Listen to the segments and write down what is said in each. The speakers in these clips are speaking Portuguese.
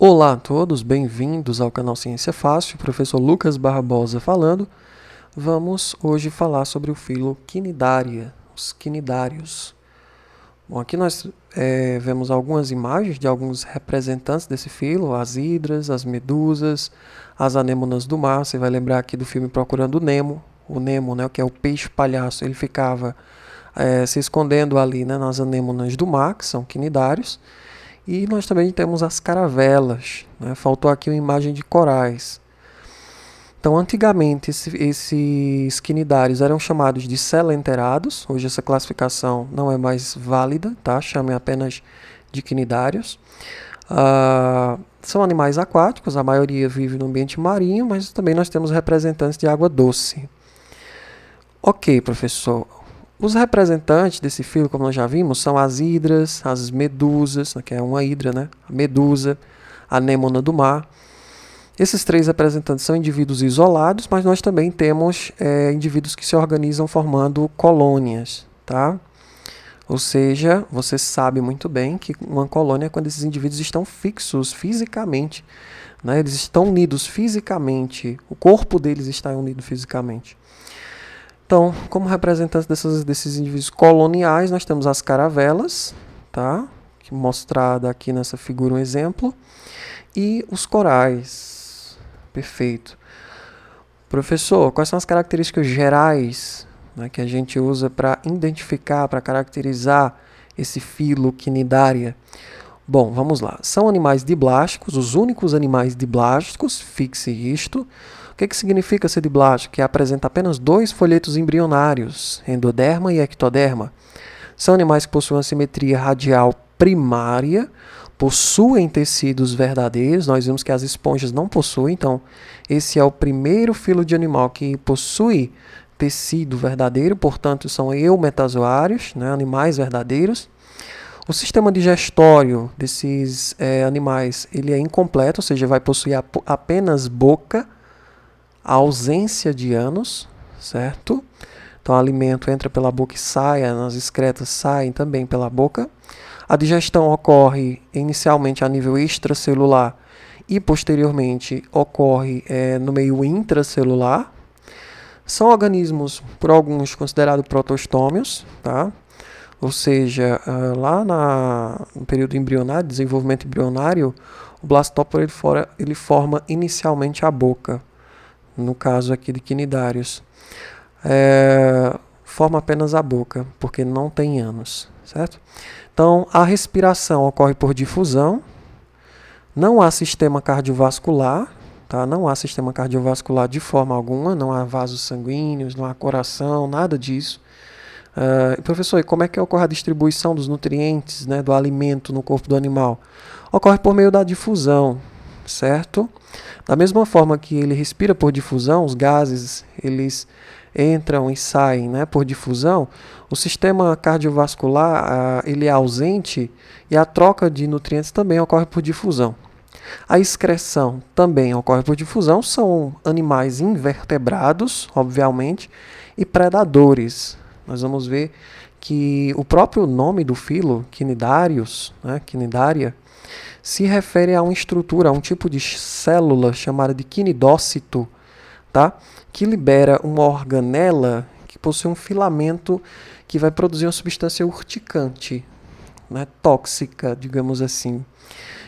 Olá a todos, bem-vindos ao canal Ciência Fácil, professor Lucas Barbosa falando. Vamos hoje falar sobre o filo Cnidaria, os cnidários. Bom, aqui nós vemos algumas imagens de alguns representantes desse filo, as hidras, as medusas, as anêmonas do mar. Você vai lembrar aqui do filme Procurando Nemo, o Nemo, né, que é o peixe palhaço, ele ficava se escondendo ali, né, nas anêmonas do mar, que são cnidários. E nós também temos as caravelas, né? Faltou aqui uma imagem de corais. Então, antigamente, esses cnidários eram chamados de coelenterados. Hoje essa classificação não é mais válida, tá? Chame apenas de cnidários. São animais aquáticos, a maioria vive no ambiente marinho, mas também nós temos representantes de água doce. Ok, professor. Os representantes desse filo, como nós já vimos, são as hidras, as medusas, que é uma hidra, né? A medusa, a anêmona do mar. Esses três representantes são indivíduos isolados, mas nós também temos indivíduos que se organizam formando colônias, tá? Ou seja, você sabe muito bem que uma colônia é quando esses indivíduos estão fixos fisicamente, né? Eles estão unidos fisicamente, o corpo deles está unido fisicamente. Então, como representantes desses indivíduos coloniais, nós temos as caravelas, tá? Mostrada aqui nessa figura um exemplo, e os corais. Perfeito. Professor, quais são as características gerais, né, que a gente usa para identificar, para caracterizar esse filo Cnidaria? Bom, vamos lá. São animais diblásticos, os únicos animais diblásticos, fixe isto. O que significa ser diblástico? Que apresenta apenas dois folhetos embrionários, endoderma e ectoderma. São animais que possuem uma simetria radial primária, possuem tecidos verdadeiros. Nós vimos que as esponjas não possuem, então esse é o primeiro filo de animal que possui tecido verdadeiro, portanto são eumetazoários, né, animais verdadeiros. O sistema digestório desses animais ele é incompleto, ou seja, vai possuir apenas boca, a ausência de ânus, certo? Então o alimento entra pela boca e sai, as excretas saem também pela boca. A digestão ocorre inicialmente a nível extracelular e posteriormente ocorre no meio intracelular. São organismos, por alguns, considerados protostômios, tá? Ou seja, lá no período embrionário, desenvolvimento embrionário, o blastóporo ele forma inicialmente a boca. No caso aqui de cnidários, forma apenas a boca, porque não tem ânus, certo? Então, a respiração ocorre por difusão, não há sistema cardiovascular, tá? Não há sistema cardiovascular de forma alguma, não há vasos sanguíneos, não há coração, nada disso. Professor, e como é que ocorre a distribuição dos nutrientes, né, do alimento no corpo do animal? Ocorre por meio da difusão, certo? Da mesma forma que ele respira por difusão, os gases eles entram e saem, né, por difusão, o sistema cardiovascular ele é ausente e a troca de nutrientes também ocorre por difusão. A excreção também ocorre por difusão, são animais invertebrados, obviamente, e predadores. Nós vamos ver que o próprio nome do filo, Cnidarius, né, Cnidaria, se refere a uma estrutura, a um tipo de célula chamada de cnidócito, tá? Que libera uma organela que possui um filamento que vai produzir uma substância urticante, né? Tóxica, digamos assim,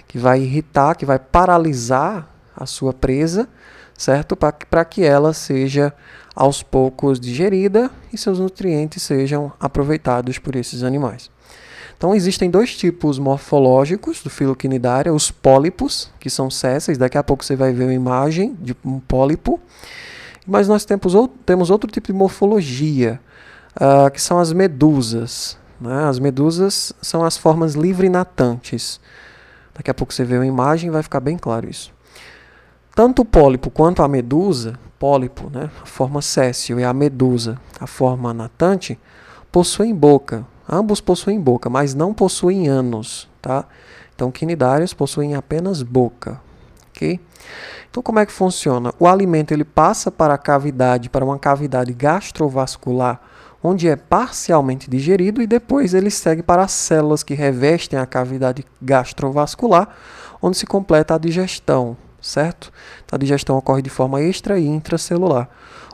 que vai irritar, que vai paralisar a sua presa, certo? Para que ela seja aos poucos digerida e seus nutrientes sejam aproveitados por esses animais. Então, existem dois tipos morfológicos do filo Cnidaria, os pólipos, que são sésseis, daqui a pouco você vai ver uma imagem de um pólipo, mas nós temos outro tipo de morfologia, que são as medusas, né? As medusas são as formas livre-natantes. Daqui a pouco você vê uma imagem e vai ficar bem claro isso. Tanto o pólipo quanto a medusa, pólipo, né, a forma séssil, e a medusa, a forma natante, possuem boca. Ambos possuem boca, mas não possuem ânus, tá? Então, cnidários possuem apenas boca, ok? Então, como é que funciona? O alimento ele passa para uma cavidade gastrovascular onde é parcialmente digerido e depois ele segue para as células que revestem a cavidade gastrovascular, onde se completa a digestão, certo? A digestão ocorre de forma extra e intracelular.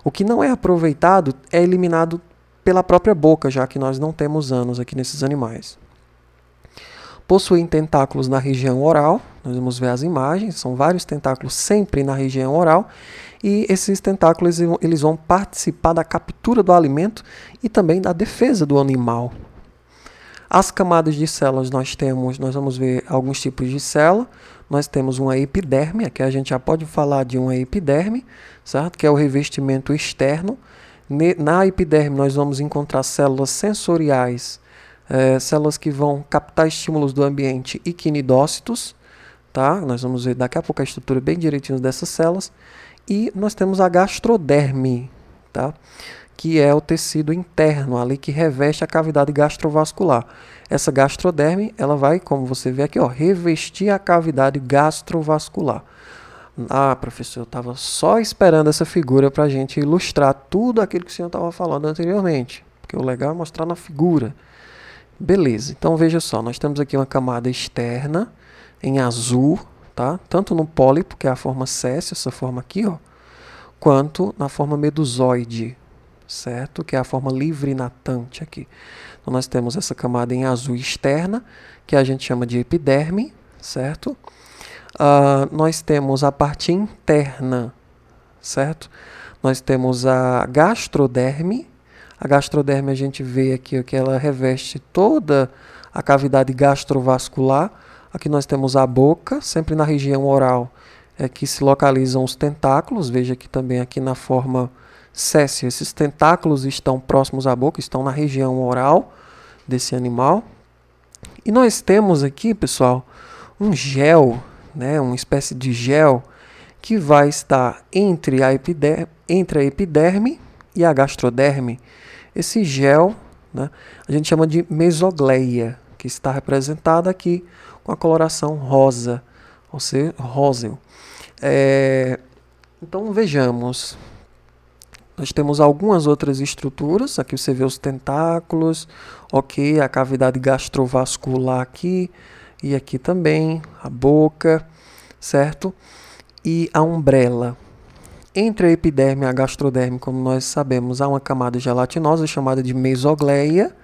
O que não é aproveitado é eliminado pela própria boca, já que nós não temos ânus aqui nesses animais. Possuem tentáculos na região oral, nós vamos ver as imagens, são vários tentáculos sempre na região oral, e esses tentáculos eles vão participar da captura do alimento e também da defesa do animal. As camadas de células nós vamos ver alguns tipos de célula. Nós temos uma epiderme, aqui a gente já pode falar de uma epiderme, certo? Que é o revestimento externo. Na epiderme nós vamos encontrar células sensoriais, células que vão captar estímulos do ambiente e quinidócitos, tá? Nós vamos ver daqui a pouco a estrutura bem direitinho dessas células. E nós temos a gastroderme, tá? Que é o tecido interno ali que reveste a cavidade gastrovascular. Essa gastroderme, ela vai, como você vê aqui, ó, revestir a cavidade gastrovascular. Ah, professor, eu estava só esperando essa figura para a gente ilustrar tudo aquilo que o senhor estava falando anteriormente, porque o legal é mostrar na figura. Beleza, então veja só, nós temos aqui uma camada externa em azul, tá? Tanto no pólipo, que é a forma séssil, essa forma aqui, ó, quanto na forma medusoide, certo? Que é a forma livre natante aqui. Então nós temos essa camada em azul externa, que a gente chama de epiderme, certo? Nós temos a parte interna, certo? Nós temos a gastroderme. A gastroderme a gente vê aqui que ela reveste toda a cavidade gastrovascular. Aqui nós temos a boca, sempre na região oral, que se localizam os tentáculos. Veja aqui também aqui na forma séssil, esses tentáculos estão próximos à boca, estão na região oral desse animal. E nós temos aqui, pessoal, um gel, né, uma espécie de gel que vai estar entre a epiderme e a gastroderme. Esse gel, né, a gente chama de mesogleia, que está representada aqui com a coloração rosa, ou seja, róseo. Então vejamos, nós temos algumas outras estruturas, aqui você vê os tentáculos, ok, a cavidade gastrovascular aqui, e aqui também, a boca, certo? E a umbrella. Entre a epiderme e a gastroderme, como nós sabemos, há uma camada gelatinosa chamada de mesogleia.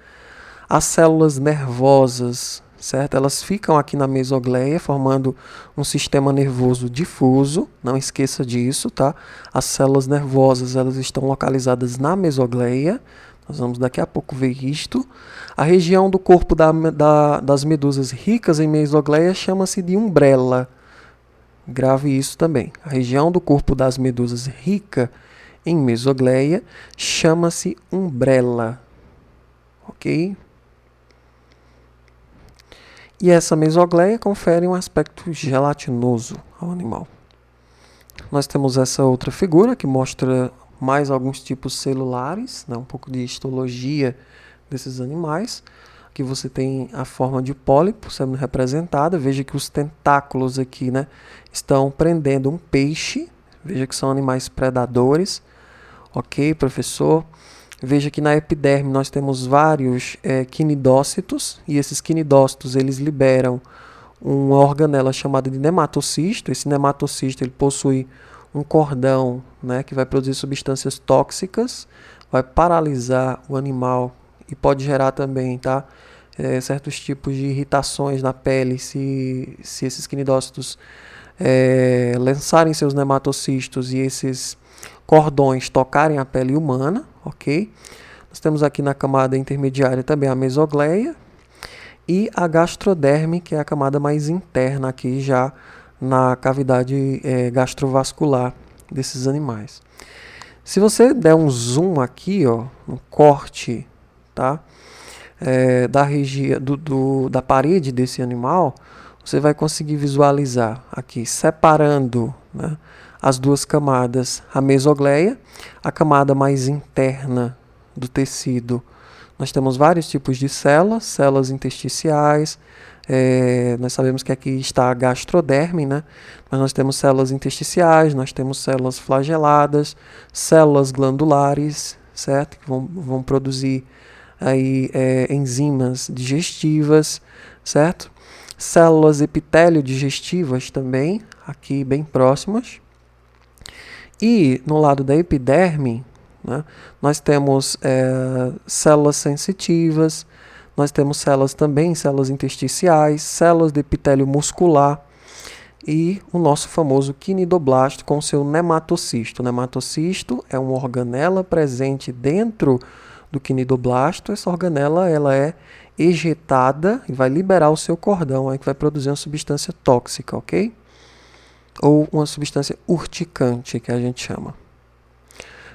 As células nervosas, certo? Elas ficam aqui na mesogleia, formando um sistema nervoso difuso. Não esqueça disso, tá? As células nervosas, elas estão localizadas na mesogleia. Nós vamos daqui a pouco ver isto. A região do corpo das medusas ricas em mesogleia chama-se de umbrella. Grave isso também. A região do corpo das medusas rica em mesogleia chama-se umbrella. Ok? E essa mesogleia confere um aspecto gelatinoso ao animal. Nós temos essa outra figura que mostra mais alguns tipos celulares, né, um pouco de histologia desses animais. Aqui você tem a forma de pólipo sendo representada. Veja que os tentáculos aqui, né, estão prendendo um peixe. Veja que são animais predadores. Ok, professor? Veja que na epiderme nós temos vários quinidócitos, e esses quinidócitos eles liberam uma organela chamada de nematocisto. Esse nematocisto ele possui um cordão, né, que vai produzir substâncias tóxicas, vai paralisar o animal e pode gerar também, tá, certos tipos de irritações na pele se esses quinidócitos lançarem seus nematocistos e esses cordões tocarem a pele humana, ok? Nós temos aqui na camada intermediária também a mesogleia e a gastroderme, que é a camada mais interna aqui já na cavidade gastrovascular desses animais. Se você der um zoom aqui, ó, um corte, tá, da parede desse animal, você vai conseguir visualizar aqui, separando, né, as duas camadas, a mesogleia, a camada mais interna do tecido. Nós temos vários tipos de células, células intersticiais, nós sabemos que aqui está a gastroderme, né? Mas nós temos células intersticiais, nós temos células flageladas, células glandulares, certo? Que vão produzir aí, enzimas digestivas, certo? Células epitélio digestivas também, aqui bem próximas. E no lado da epiderme, né, nós temos células sensitivas, nós temos células intersticiais, células de epitélio muscular e o nosso famoso quinidoblasto com seu nematocisto. O nematocisto é uma organela presente dentro do quinidoblasto. Essa organela ela é ejetada e vai liberar o seu cordão, aí que vai produzir uma substância tóxica, ok? Ou uma substância urticante, que a gente chama.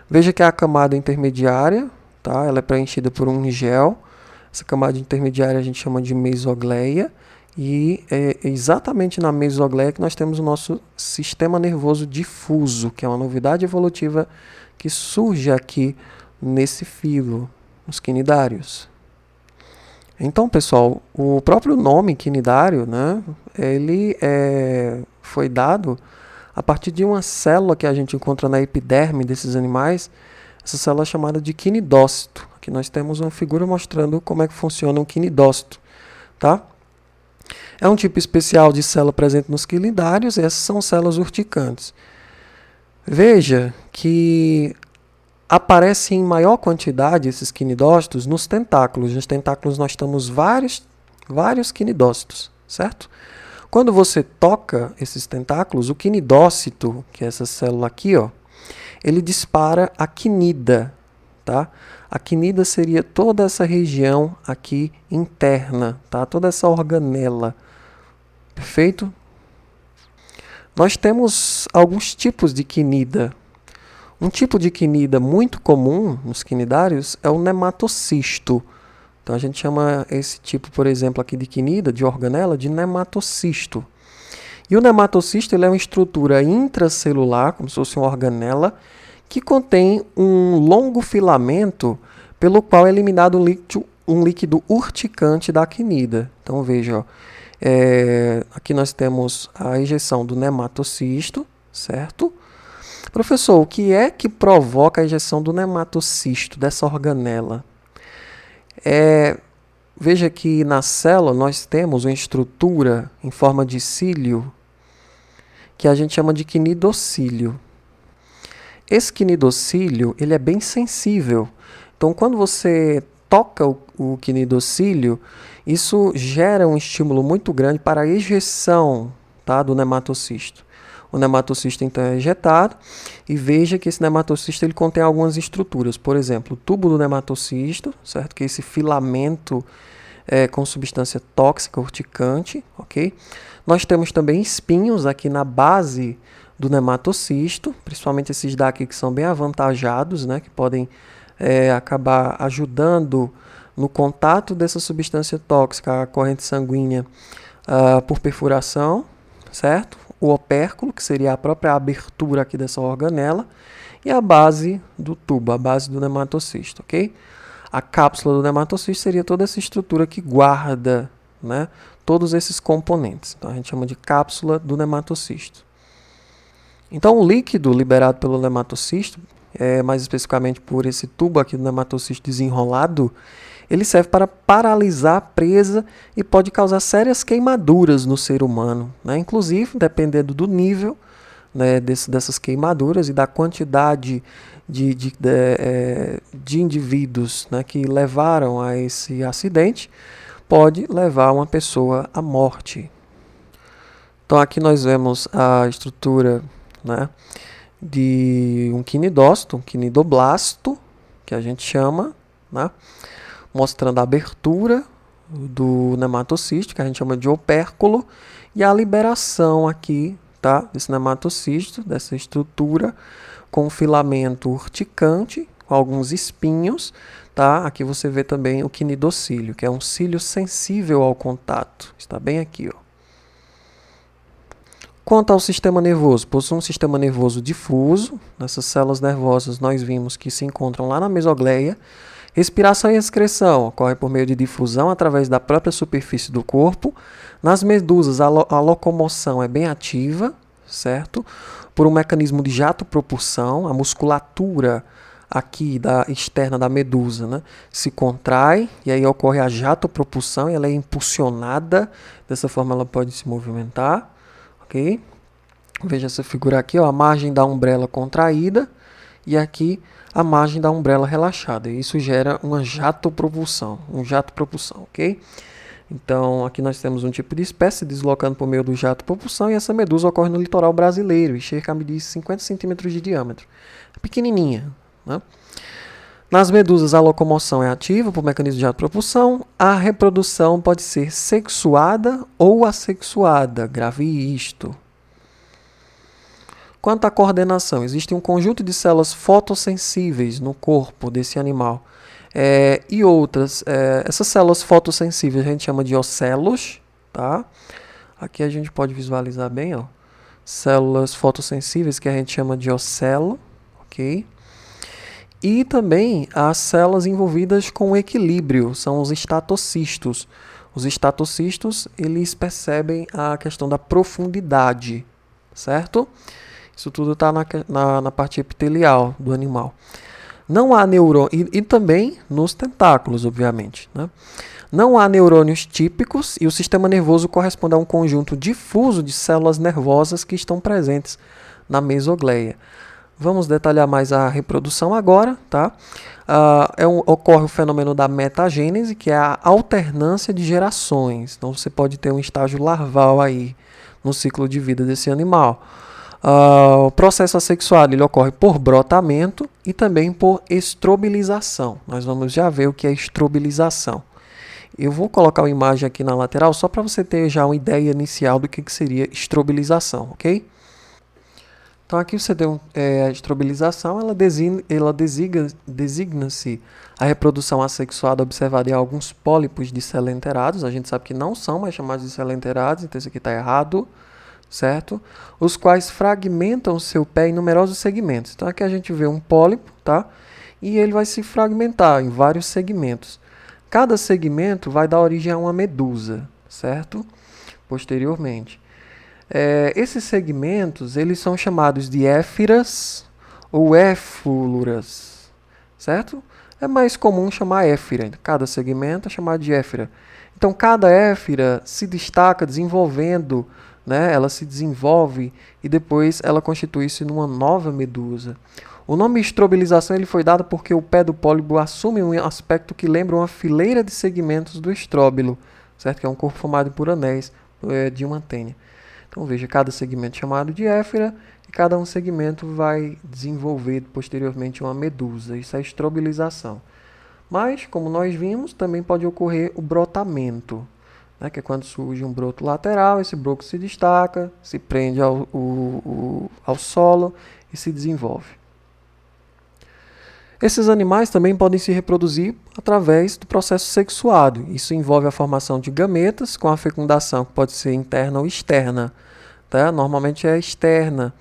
Veja que a camada intermediária, tá? Ela é preenchida por um gel. Essa camada intermediária a gente chama de mesogleia. E é exatamente na mesogleia que nós temos o nosso sistema nervoso difuso, que é uma novidade evolutiva que surge aqui nesse filo, os quinidários. Então, pessoal, o próprio nome quinidário, né, ele foi dado a partir de uma célula que a gente encontra na epiderme desses animais. Essa célula é chamada de quinidócito. Aqui nós temos uma figura mostrando como é que funciona um quinidócito, tá? É um tipo especial de célula presente nos quinidários, e essas são células urticantes. Veja que aparecem em maior quantidade esses quinidócitos nos tentáculos. Nos tentáculos nós temos vários quinidócitos, certo? Quando você toca esses tentáculos, o quinidócito, que é essa célula aqui, ó, ele dispara a quinida, tá? A quinida seria toda essa região aqui interna, tá? Toda essa organela. Perfeito? Nós temos alguns tipos de quinida. Um tipo de quinida muito comum nos quinidários é o nematocisto. Então a gente chama esse tipo, por exemplo, aqui de quinida, de organela, de nematocisto. E o nematocisto ele é uma estrutura intracelular, como se fosse uma organela, que contém um longo filamento pelo qual é eliminado um líquido urticante da quinida. Então veja, ó, aqui nós temos a ejeção do nematocisto, certo? Professor, o que é que provoca a ejeção do nematocisto, dessa organela? Veja que na célula nós temos uma estrutura em forma de cílio que a gente chama de quinidocílio. Esse quinidocílio ele é bem sensível. Então, quando você toca o quinidocílio, isso gera um estímulo muito grande para a ejeção, tá, do nematocisto. O nematocisto então é ejetado e veja que esse nematocisto ele contém algumas estruturas. Por exemplo, o tubo do nematocisto, certo? Que é esse filamento com substância tóxica, urticante, ok? Nós temos também espinhos aqui na base do nematocisto, principalmente esses daqui que são bem avantajados, né? Que podem acabar ajudando no contato dessa substância tóxica, a corrente sanguínea por perfuração, certo? O opérculo, que seria a própria abertura aqui dessa organela, e a base do tubo, a base do nematocisto, ok? A cápsula do nematocisto seria toda essa estrutura que guarda, né, todos esses componentes. Então a gente chama de cápsula do nematocisto. Então o líquido liberado pelo nematocisto, mais especificamente por esse tubo aqui do nematocisto desenrolado, ele serve para paralisar a presa e pode causar sérias queimaduras no ser humano, né? Inclusive, dependendo do nível, né, dessas queimaduras e da quantidade de indivíduos, né, que levaram a esse acidente, pode levar uma pessoa à morte. Então aqui nós vemos a estrutura, né, de um quinidócito, um quinidoblasto, que a gente chama, né, mostrando a abertura do nematocisto, que a gente chama de opérculo, e a liberação aqui, tá, desse nematocisto, dessa estrutura, com um filamento urticante, com alguns espinhos, tá? Aqui você vê também o quinidocílio, que é um cílio sensível ao contato. Está bem aqui, ó. Quanto ao sistema nervoso, possui um sistema nervoso difuso. Nessas células nervosas nós vimos que se encontram lá na mesogleia. Respiração e excreção ocorrem por meio de difusão através da própria superfície do corpo. Nas medusas, a locomoção é bem ativa, certo? Por um mecanismo de jato-propulsão, a musculatura aqui externa da medusa, né, se contrai e aí ocorre a jatopropulsão e ela é impulsionada. Dessa forma ela pode se movimentar, ok? Veja essa figura aqui, ó, a margem da umbrella contraída e aqui a margem da umbrella relaxada. E isso gera uma jatopropulsão, ok? Então, aqui nós temos um tipo de espécie se deslocando por meio do jato-propulsão e essa medusa ocorre no litoral brasileiro e chega a medir 50 centímetros de diâmetro. É pequenininha, né? Nas medusas, a locomoção é ativa por mecanismo de jato-propulsão. A reprodução pode ser sexuada ou assexuada. Grave isto. Quanto à coordenação, existe um conjunto de células fotossensíveis no corpo desse animal. E outras, essas células fotossensíveis a gente chama de ocelos, tá? Aqui a gente pode visualizar bem, ó, células fotossensíveis que a gente chama de ocelo, ok? E também as células envolvidas com equilíbrio, são os estatocistos. Os estatocistos, eles percebem a questão da profundidade, certo? Isso tudo está na parte epitelial do animal. Não há neurônios, e também nos tentáculos, obviamente, né? Não há neurônios típicos e o sistema nervoso corresponde a um conjunto difuso de células nervosas que estão presentes na mesogleia. Vamos detalhar mais a reprodução agora, tá? Ocorre o fenômeno da metagênese, que é a alternância de gerações. Então, você pode ter um estágio larval aí no ciclo de vida desse animal. O processo assexuado ele ocorre por brotamento e também por estrobilização. Nós vamos já ver o que é estrobilização. Eu vou colocar uma imagem aqui na lateral só para você ter já uma ideia inicial do que seria estrobilização, ok? Então aqui você tem a estrobilização, ela designa-se a reprodução assexuada observada em alguns pólipos de celenterados. A gente sabe que não são mais chamados de celenterados, então isso aqui está errado. Certo? Os quais fragmentam o seu pé em numerosos segmentos. Então aqui a gente vê um pólipo, tá? E ele vai se fragmentar em vários segmentos. Cada segmento vai dar origem a uma medusa, certo? Posteriormente. Esses segmentos, eles são chamados de éfiras ou éfluras, certo? É mais comum chamar éfira. Cada segmento é chamado de éfira. Então cada éfira se destaca desenvolvendo, né, ela se desenvolve e depois ela constitui-se numa nova medusa. O nome estrobilização ele foi dado porque o pé do pólipo assume um aspecto que lembra uma fileira de segmentos do estróbilo, certo? Que é um corpo formado por anéis de uma tênia. Então veja, cada segmento é chamado de éfira e cada um segmento vai desenvolver posteriormente uma medusa. Isso é estrobilização. Mas, como nós vimos, também pode ocorrer o brotamento, né, que é quando surge um broto lateral, esse broto se destaca, se prende ao solo e se desenvolve. Esses animais também podem se reproduzir através do processo sexuado. Isso envolve a formação de gametas com a fecundação, que pode ser interna ou externa. Tá? Normalmente é externa.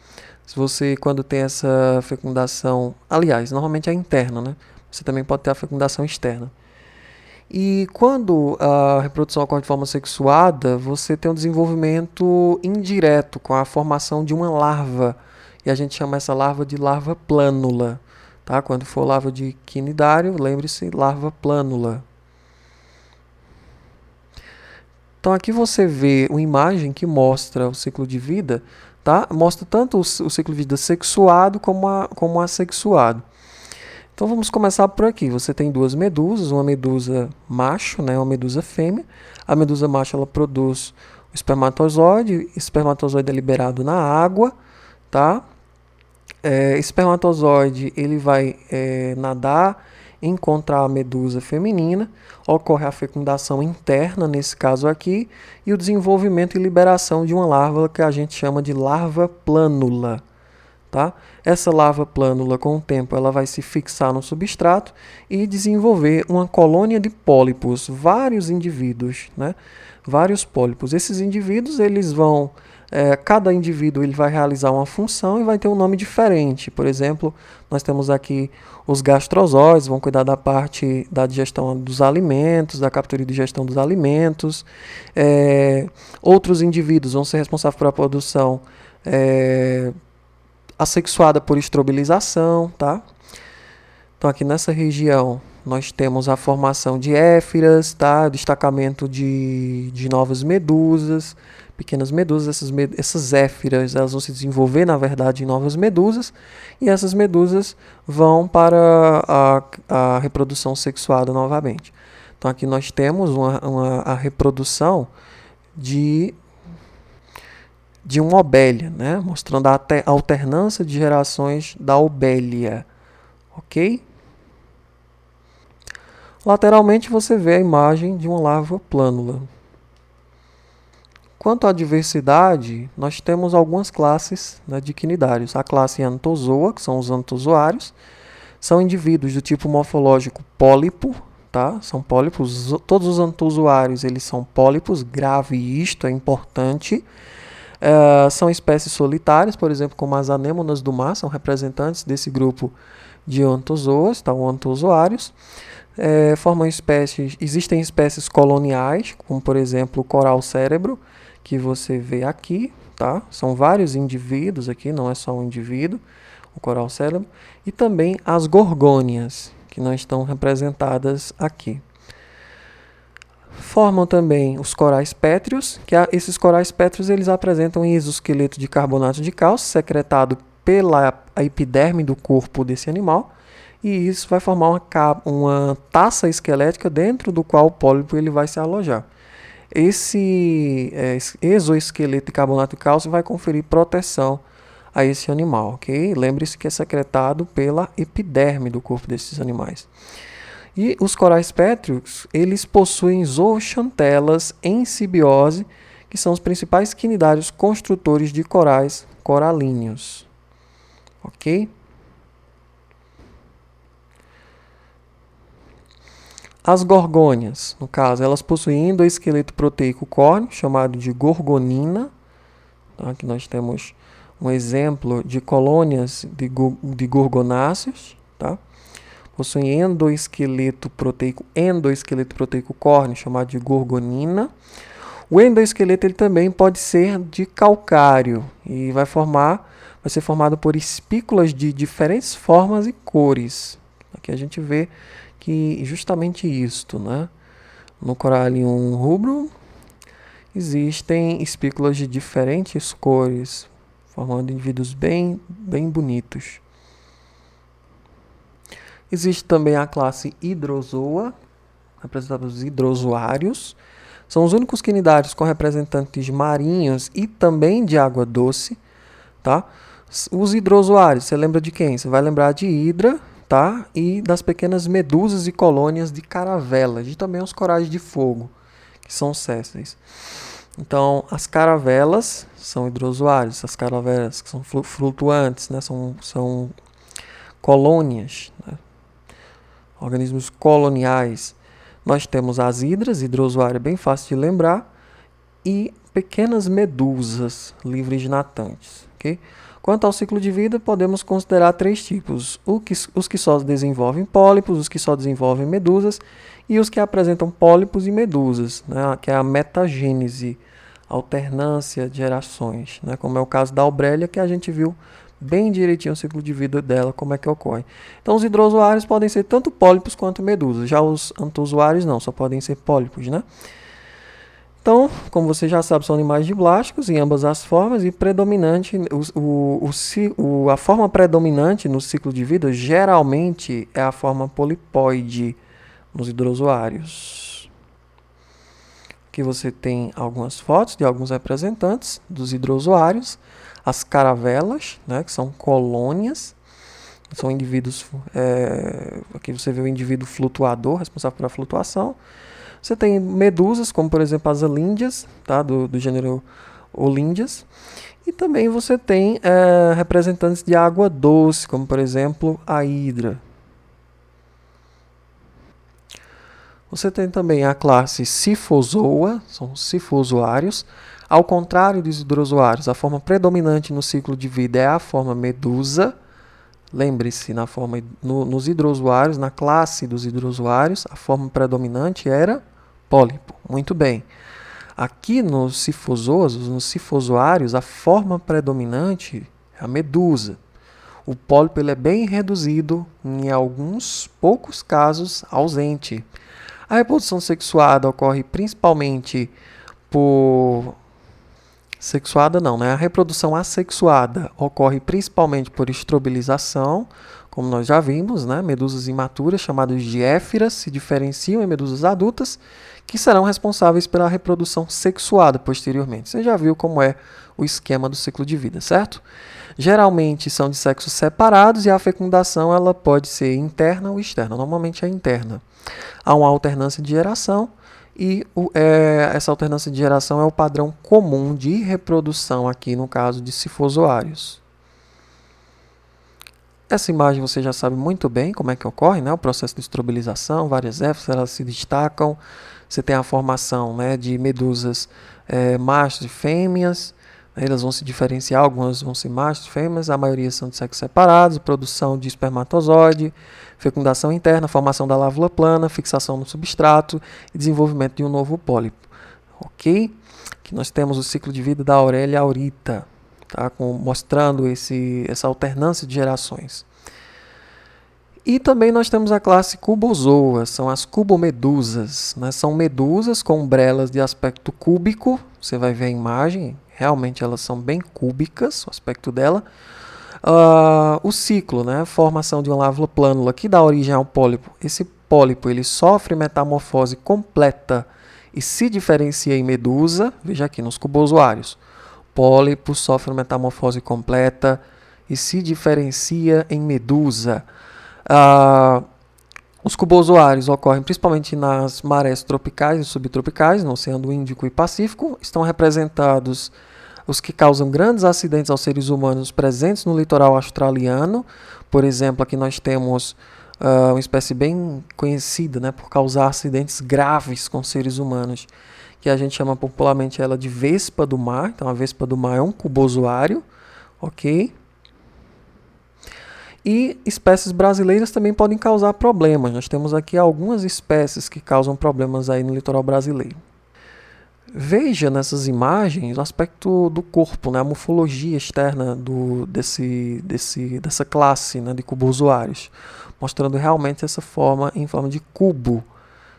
Se você, quando tem essa fecundação, aliás, normalmente é interna, né? Você também pode ter a fecundação externa. E quando a reprodução ocorre de forma sexuada, você tem um desenvolvimento indireto com a formação de uma larva. E a gente chama essa larva de larva plânula. Tá? Quando for larva de quinidário, lembre-se, larva plânula. Então aqui você vê uma imagem que mostra o ciclo de vida, tá? Mostra tanto o ciclo de vida sexuado como assexuado. Então vamos começar por aqui. Você tem duas medusas, uma medusa macho, né, uma medusa fêmea. A medusa macho ela produz o espermatozoide. O espermatozoide é liberado na água, tá? Espermatozoide ele vai nadar, encontrar a medusa feminina. Ocorre a fecundação interna nesse caso aqui e o desenvolvimento e liberação de uma larva que a gente chama de larva plânula. Tá? Essa larva plânula, com o tempo, ela vai se fixar no substrato e desenvolver uma colônia de pólipos, vários indivíduos, né? Vários pólipos. Esses indivíduos, eles vão, cada indivíduo ele vai realizar uma função e vai ter um nome diferente. Por exemplo, nós temos aqui os gastrozóides, vão cuidar da parte da digestão dos alimentos, da captura e digestão dos alimentos. Outros indivíduos vão ser responsáveis por a produção assexuada por estrobilização, tá? Então, aqui nessa região, nós temos a formação de éfiras, tá? Destacamento de novas medusas, pequenas medusas. Essas éfiras, elas vão se desenvolver, na verdade, em novas medusas, e essas medusas vão para a reprodução sexuada novamente. Então, aqui nós temos a reprodução de uma obélia, né? Mostrando a alternância de gerações da obélia. Ok? Lateralmente você vê a imagem de uma larva plânula. Quanto à diversidade, nós temos algumas classes, né, de quinidários. A classe Anthozoa, que são os antozoários, são indivíduos do tipo morfológico pólipo, tá? São pólipos. Todos os antozoários eles são pólipos, grave isto, é importante. São espécies solitárias, por exemplo, como as anêmonas do mar, são representantes desse grupo de antozoas, tá? Ou antozoários. Formam espécies, existem espécies coloniais, como por exemplo o coral cérebro, que você vê aqui, tá? São vários indivíduos aqui, não é só um indivíduo, o coral cérebro, e também as gorgônias, que não estão representadas aqui. Formam também os corais pétreos, que esses corais pétreos eles apresentam um exoesqueleto de carbonato de cálcio secretado pela epiderme do corpo desse animal, e isso vai formar uma taça esquelética dentro do qual o pólipo ele vai se alojar. Esse exoesqueleto de carbonato de cálcio vai conferir proteção a esse animal, ok? Lembre-se que é secretado pela epiderme do corpo desses animais. E os corais pétreos, eles possuem zooxantelas em simbiose, que são os principais quinidários construtores de corais coralíneos. Ok? As gorgônias, no caso, elas possuem endoesqueleto proteico córneo, chamado de gorgonina. Tá? Aqui nós temos um exemplo de colônias de gorgonáceos. Tá? Possuem endoesqueleto proteico córneo, chamado de gorgonina. O endoesqueleto ele também pode ser de calcário e vai ser formado por espículas de diferentes formas e cores. Aqui a gente vê que justamente isto, né? No Corallium rubrum existem espículas de diferentes cores, formando indivíduos bem bonitos. Existe também a classe Hydrozoa, representada pelos hidrozoários. São os únicos quinidários com representantes marinhos e também de água doce, tá? Os hidrozoários, você lembra de quem? Você vai lembrar de hidra, tá? E das pequenas medusas e colônias de caravelas, e também os corais de fogo, que são sésseis. Então, as caravelas são hidrozoários, as caravelas que são flutuantes, né? São colônias, né? Organismos coloniais. Nós temos as hidras, hidrozoário é bem fácil de lembrar, e pequenas medusas livres de natantes, ok? Quanto ao ciclo de vida, podemos considerar 3 tipos. Os que só desenvolvem pólipos, os que só desenvolvem medusas e os que apresentam pólipos e medusas, né, que é a metagênese, alternância de gerações, né, como é o caso da obrélia, que a gente viu bem direitinho o ciclo de vida dela, como é que ocorre. Então, os hidrozoários podem ser tanto pólipos quanto medusas, já os antozoários não, só podem ser pólipos, né? Então, como você já sabe, são animais diblásticos em ambas as formas e predominante, a forma predominante no ciclo de vida geralmente é a forma polipóide nos hidrozoários. Aqui você tem algumas fotos de alguns representantes dos hidrozoários, as caravelas, né, que são colônias, são indivíduos, aqui você vê o indivíduo flutuador, responsável pela flutuação. Você tem medusas, como por exemplo as olíndias, tá? do gênero Olíndias. E também você tem representantes de água doce, como por exemplo a hidra. Você tem também a classe Siphozoa, são sifozoários. Ao contrário dos hidrozoários, a forma predominante no ciclo de vida é a forma medusa. Lembre-se, nos hidrozoários, na classe dos hidrozoários, a forma predominante era pólipo. Muito bem. Aqui nos sifozoas, nos sifozoários, a forma predominante é a medusa. O pólipo ele é bem reduzido, em alguns poucos casos ausente. A reprodução sexuada ocorre principalmente por... Sexuada não, né? A reprodução assexuada ocorre principalmente por estrobilização, como nós já vimos, né? Medusas imaturas, chamadas de éfiras, se diferenciam em medusas adultas, que serão responsáveis pela reprodução sexuada posteriormente. Você já viu como é o esquema do ciclo de vida, certo? Geralmente são de sexos separados e a fecundação ela pode ser interna ou externa. Normalmente é interna. Há uma alternância de geração e essa alternância de geração é o padrão comum de reprodução aqui no caso de sifozoários. Essa imagem você já sabe muito bem como é que ocorre, né? O processo de estrobilização, várias éfiras, elas se destacam. Você tem a formação, né, de medusas machos e fêmeas. Elas vão se diferenciar, algumas vão ser machos e fêmeas, a maioria são de sexos separados, produção de espermatozoide, fecundação interna, formação da lávula plana, fixação no substrato e desenvolvimento de um novo pólipo. Ok? Aqui nós temos o ciclo de vida da Aurelia aurita, tá? Mostrando essa alternância de gerações. E também nós temos a classe cubozoa, são as cubomedusas, né? São medusas com umbrelas de aspecto cúbico, você vai ver a imagem, realmente elas são bem cúbicas, o aspecto dela. O ciclo, né? Formação de uma lávula plânula que dá origem ao pólipo. Esse pólipo ele sofre metamorfose completa e se diferencia em medusa, veja aqui nos cubozoários. Pólipo sofre metamorfose completa e se diferencia em medusa. Os cubozoários ocorrem principalmente nas marés tropicais e subtropicais, no Oceano Índico e Pacífico. Estão representados os que causam grandes acidentes aos seres humanos presentes no litoral australiano. Por exemplo, aqui nós temos uma espécie bem conhecida, né, por causar acidentes graves com seres humanos, que a gente chama popularmente ela de vespa do mar. Então, a vespa do mar é um cubozoário, ok? E espécies brasileiras também podem causar problemas. Nós temos aqui algumas espécies que causam problemas aí no litoral brasileiro. Veja nessas imagens o aspecto do corpo, né, a morfologia externa dessa classe, né, de cubozoários, mostrando realmente essa forma em forma de cubo,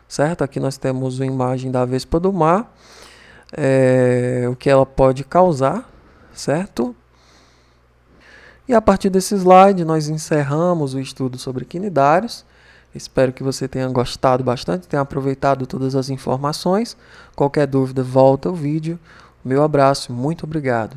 certo? Aqui nós temos uma imagem da vespa do mar, o que ela pode causar, certo? E a partir desse slide nós encerramos o estudo sobre quinidários. Espero que você tenha gostado bastante, tenha aproveitado todas as informações. Qualquer dúvida, volta ao vídeo. Meu abraço, muito obrigado.